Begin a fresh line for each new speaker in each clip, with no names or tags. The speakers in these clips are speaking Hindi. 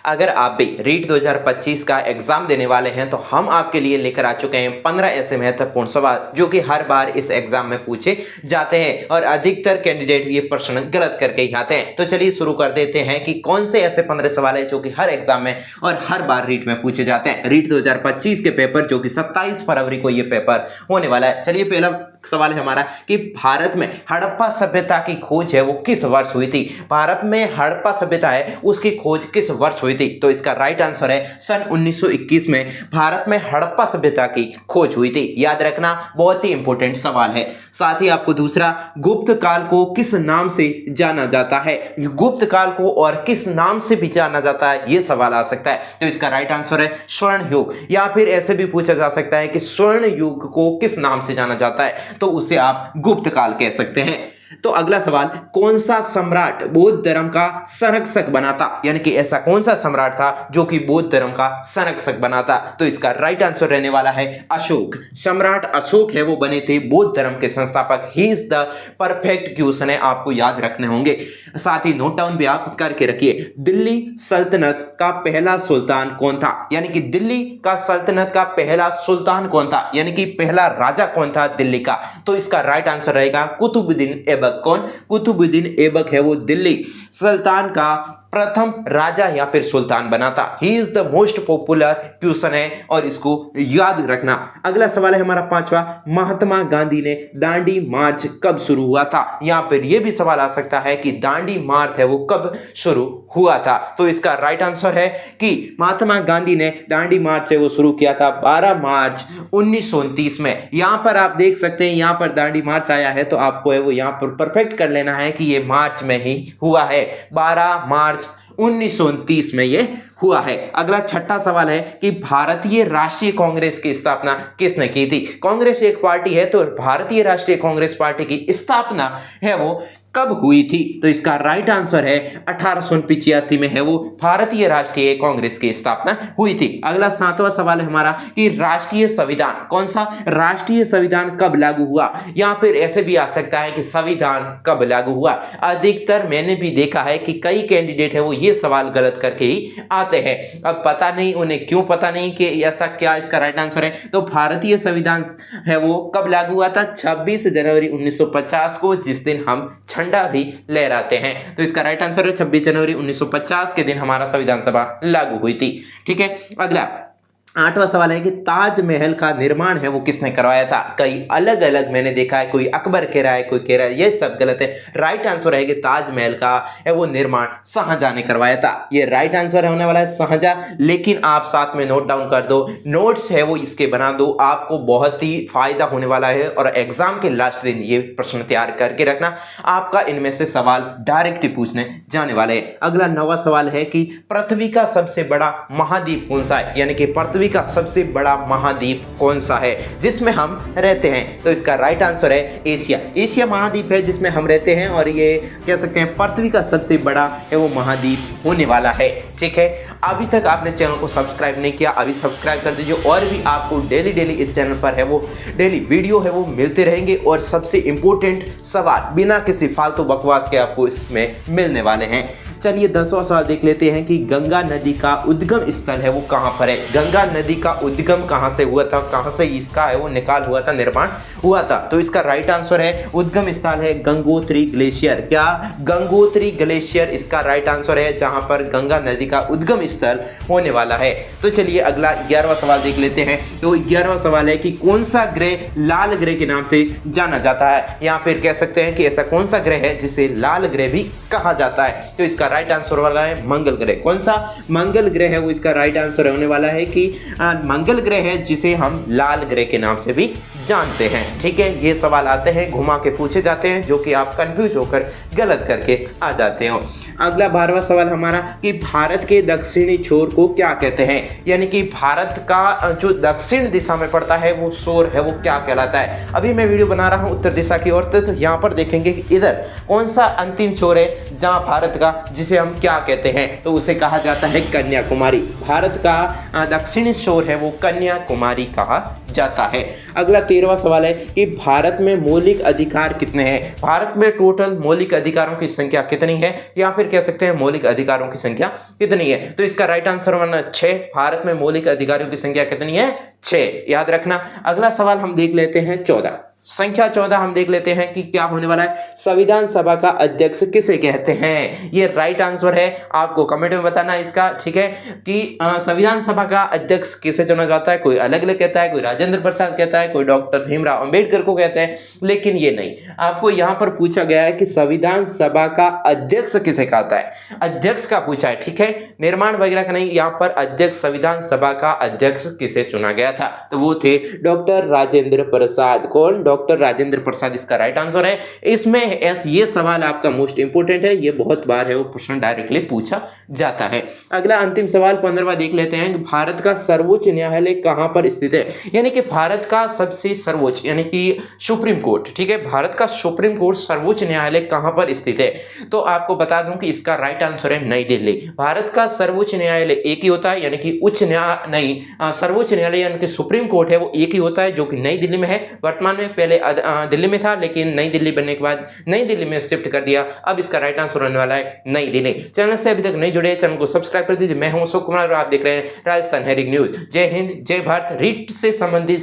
अगर आप भी रीट 2025 का एग्जाम देने वाले हैं तो हम आपके लिए लेकर आ चुके हैं 15 ऐसे महत्वपूर्ण सवाल जो कि हर बार इस एग्जाम में पूछे जाते हैं और अधिकतर कैंडिडेट ये प्रश्न गलत करके ही आते हैं। तो चलिए शुरू कर देते हैं कि कौन से ऐसे 15 सवाल हैं जो कि हर एग्जाम में और हर बार रीट में पूछे जाते हैं। रीट 2025 के पेपर जो कि 27 फरवरी को ये पेपर होने वाला है। चलिए पहला सवाल है हमारा कि भारत में हड़प्पा सभ्यता की खोज है वो किस वर्ष हुई थी। भारत में हड़प्पा सभ्यता है उसकी खोज किस वर्ष हुई थी। तो इसका राइट आंसर है सन 1921 में भारत में हड़प्पा सभ्यता की खोज हुई थी। याद रखना, बहुत ही इंपॉर्टेंट सवाल है। साथ ही आपको दूसरा, गुप्त काल को किस नाम से जाना जाता है। गुप्त काल को और किस नाम से भी जाना जाता है, यह सवाल आ सकता है। तो इसका राइट आंसर है स्वर्ण युग, या फिर ऐसे भी पूछा जा सकता है कि स्वर्ण युग को किस नाम से जाना जाता है, तो उसे आप गुप्त काल कह सकते हैं। तो अगला सवाल, कौन सा सम्राट बौद्ध धर्म का संरक्षक बना था, यानी कि ऐसा कौन सा सम्राट था जो कि बौद्ध धर्म का संरक्षक बना था। तो इसका राइट आंसर रहने वाला है अशोक। सम्राट अशोक है वो बने थे बौद्ध धर्म के संस्थापक। He is the perfect question है, आपको याद रखने होंगे। साथ ही नोट डाउन भी आप करके रखिए। दिल्ली सल्तनत का पहला सुल्तान कौन था, यानी कि दिल्ली का सल्तनत का पहला सुल्तान कौन था, यानी कि पहला राजा कौन था दिल्ली का। तो इसका राइट आंसर रहेगा कुतुबुद्दीन ऐबक। कौन? कुतुबुद्दीन ऐबक है वो दिल्ली सल्तान का प्रथम राजा या फिर सुल्तान बना था। He is the most popular question है और इसको याद रखना। अगला सवाल है हमारा पांचवा, महात्मा गांधी ने दांडी मार्च कब शुरू हुआ था। यहां पर यह भी सवाल आ सकता है कि दांडी मार्च है वो कब शुरू हुआ था। तो इसका राइट आंसर है कि महात्मा गांधी ने दांडी मार्च है वो शुरू किया था 12 मार्च 1929 में। यहां पर आप देख सकते हैं, यहां पर दांडी मार्च आया है तो आपको है वो यहां पर परफेक्ट कर लेना है कि ये मार्च में ही हुआ है। 12 मार्च 1929 में ये हुआ है। अगला छठा सवाल है कि भारतीय राष्ट्रीय कांग्रेस की स्थापना किसने की थी। कांग्रेस एक पार्टी है तो भारतीय राष्ट्रीय कांग्रेस पार्टी की स्थापना है वो कब हुई थी। तो इसका राइट आंसर है 1885 में है वो भारतीय राष्ट्रीय कांग्रेस की स्थापना हुई थी। अगला सातवां सवाल है हमारा कि राष्ट्रीय संविधान, कौन सा राष्ट्रीय संविधान कब लागू हुआ। यहां पर ऐसे भी आ सकता है कि संविधान कब लागू हुआ। अधिकतर मैंने भी देखा है कि कई कैंडिडेट है वो ये सवाल गलत करके ही आते हैं। अब पता नहीं उन्हें क्यों पता नहीं कि ऐसा क्या इसका राइट आंसर है। तो भारतीय संविधान है वो कब लागू हुआ था, 26 जनवरी 1950 को, जिस दिन हम झंडा भी लहराते हैं। तो इसका राइट आंसर है 26 जनवरी 1950 के दिन हमारा संविधान सभा लागू हुई थी। ठीक है। अगला आठवां सवाल है कि ताजमहल का निर्माण है वो किसने करवाया था। कई अलग अलग मैंने देखा है, कोई अकबर कह रहा है, कोई कह रहा है, ये सब गलत है। राइट आंसर है कि ताजमहल का है वो निर्माण शाहजहां ने करवाया था। ये राइट आंसर होने वाला है शाहजहां। लेकिन आप साथ में नोट डाउन कर दो, नोट्स है वो इसके बना दो, आपको बहुत ही फायदा होने वाला है। और एग्जाम के लास्ट दिन ये प्रश्न तैयार करके रखना, आपका इनमें से सवाल डायरेक्ट ही पूछने जाने वाले हैं। अगला 9वां सवाल है कि पृथ्वी का सबसे बड़ा महाद्वीप कौन सा है, यानी कि पृथ्वी का सबसे बड़ा महाद्वीप कौन सा है जिसमें हम रहते हैं। तो इसका राइट आंसर है एशिया। एशिया महाद्वीप है जिसमें हम रहते हैं और ये कह सकते हैं पृथ्वी का सबसे बड़ा है वो महाद्वीप होने वाला है। ठीक है। अभी तक आपने चैनल को सब्सक्राइब नहीं किया, अभी सब्सक्राइब कर दीजिए। और भी आपको डेली इस चैनल पर है वो डेली वीडियो है वो मिलते रहेंगे और सबसे इंपॉर्टेंट सवाल बिना किसी फालतू बकवास के आपको इसमें मिलने वाले हैं। चलिए 10वां सवाल देख लेते हैं कि गंगा नदी का उद्गम स्थल है वो कहां पर है। गंगा नदी का उद्गम कहां से हुआ था, कहां से इसका है वो निकाल हुआ था, निर्माण हुआ था। तो इसका राइट आंसर है उद्गम स्थल है गंगोत्री ग्लेशियर। क्या? गंगोत्री ग्लेशियर इसका राइट आंसर है, जहां पर गंगा नदी का उद्गम स्थल होने वाला है। तो चलिए अगला 11वां सवाल देख लेते हैं। तो 11वां सवाल है कि कौन सा ग्रह लाल ग्रह के नाम से जाना जाता है, या फिर कह सकते हैं कि ऐसा कौन सा ग्रह है जिसे लाल ग्रह भी कहा जाता है। तो इसका राइट आंसर वाला है मंगल ग्रह। कौन सा मंगल ग्रह है वो इसका राइट आंसर होने वाला है कि मंगल ग्रह है जिसे हम लाल ग्रह के नाम से भी जानते हैं। ठीक है। ये सवाल आते हैं, घुमा के पूछे जाते हैं, जो कि आप कंफ्यूज होकर गलत करके आ जाते हो। अगला 12वां सवाल हमारा कि भारत के दक्षिणी छोर को क्या कहते हैं, यानी कि भारत का जो दक्षिण दिशा में पड़ता है वो छोर है वो क्या कहलाता है। अभी मैं वीडियो बना रहा हूँ उत्तर दिशा की ओर, तो यहाँ पर देखेंगे कि इधर कौन सा अंतिम छोर है जहाँ भारत का, जिसे हम क्या कहते हैं, तो उसे कहा जाता है कन्याकुमारी। भारत का दक्षिणी छोर है वो कन्याकुमारी कहा जाता है। अगला 13वां सवाल है कि भारत में मौलिक अधिकार कितने हैं? भारत में टोटल मौलिक अधिकारों की संख्या कितनी है, या फिर कह सकते हैं मौलिक अधिकारों की संख्या कितनी है? तो इसका राइट आंसर होना 6। भारत में मौलिक अधिकारों की संख्या कितनी है? 6, याद रखना। अगला सवाल हम देख लेते हैं 14, संख्या 14 हम देख लेते हैं कि क्या होने वाला है। संविधान सभा का अध्यक्ष किसे कहते हैं? ये राइट आंसर है, आपको कमेंट में बताना इसका, ठीक है, कि संविधान सभा का अध्यक्ष किसे चुना जाता है। कोई अलग अलग कहता है, कोई राजेंद्र प्रसाद कहता है, कोई डॉक्टर भीमराव अंबेडकर को कहते हैं, लेकिन ये नहीं, आपको यहां पर पूछा गया है कि संविधान सभा का अध्यक्ष किसे कहता है, अध्यक्ष का पूछा है, ठीक है, निर्माण वगैरह का नहीं। यहाँ पर अध्यक्ष, संविधान सभा का अध्यक्ष किसे चुना गया था, तो वो थे डॉक्टर राजेंद्र प्रसाद। कौन? डॉक्टर राजेंद्र प्रसाद इसका राइट आंसर है। इसमें ये सवाल आपका मोस्ट इंपोर्टेंट है, ये बहुत बार है वो प्रश्न डायरेक्टली पूछा जाता है। अगला अंतिम सवाल 15वां देख लेते हैं। भारत का सर्वोच्च न्यायालय कहां पर स्थित है? यानी कि भारत का सबसे सर्वोच्च यानी कि सुप्रीम कोर्ट, ठीक है, भारत का सुप्रीम कोर्ट सर्वोच्च न्यायालय कहां पर स्थित है? तो आपको बता दूं कि इसका राइट आंसर है नई दिल्ली। भारत का सर्वोच्च न्यायालय एक ही होता है, यानी कि सर्वोच्च न्यायालय यानी कि सुप्रीम कोर्ट है वो एक ही होता है, जो कि नई दिल्ली में है। वर्तमान में पहले दिल्ली में था, लेकिन नई दिल्ली बनने के बाद नई दिल्ली में शिफ्ट कर दिया। अब इसका राइट आंसर होने वाला है नई दिल्ली। चैनल से अभी तक नहीं जुड़े, चैनल को सब्सक्राइब कर दीजिए। मैं हूं अशोक कुमार और आप देख रहे हैं राजस्थान हेरिक न्यूज। जय हिंद, जय भारत। रीट से संबंधित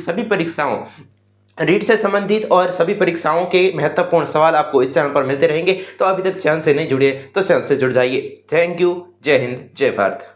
और सभी परीक्षाओं के महत्वपूर्ण सवाल आपको इस चैनल पर मिलते रहेंगे। तो अभी तक चैनल से नहीं जुड़े तो चैनल से जुड़ जाइए। Thank you. जय हिंद, जय भारत।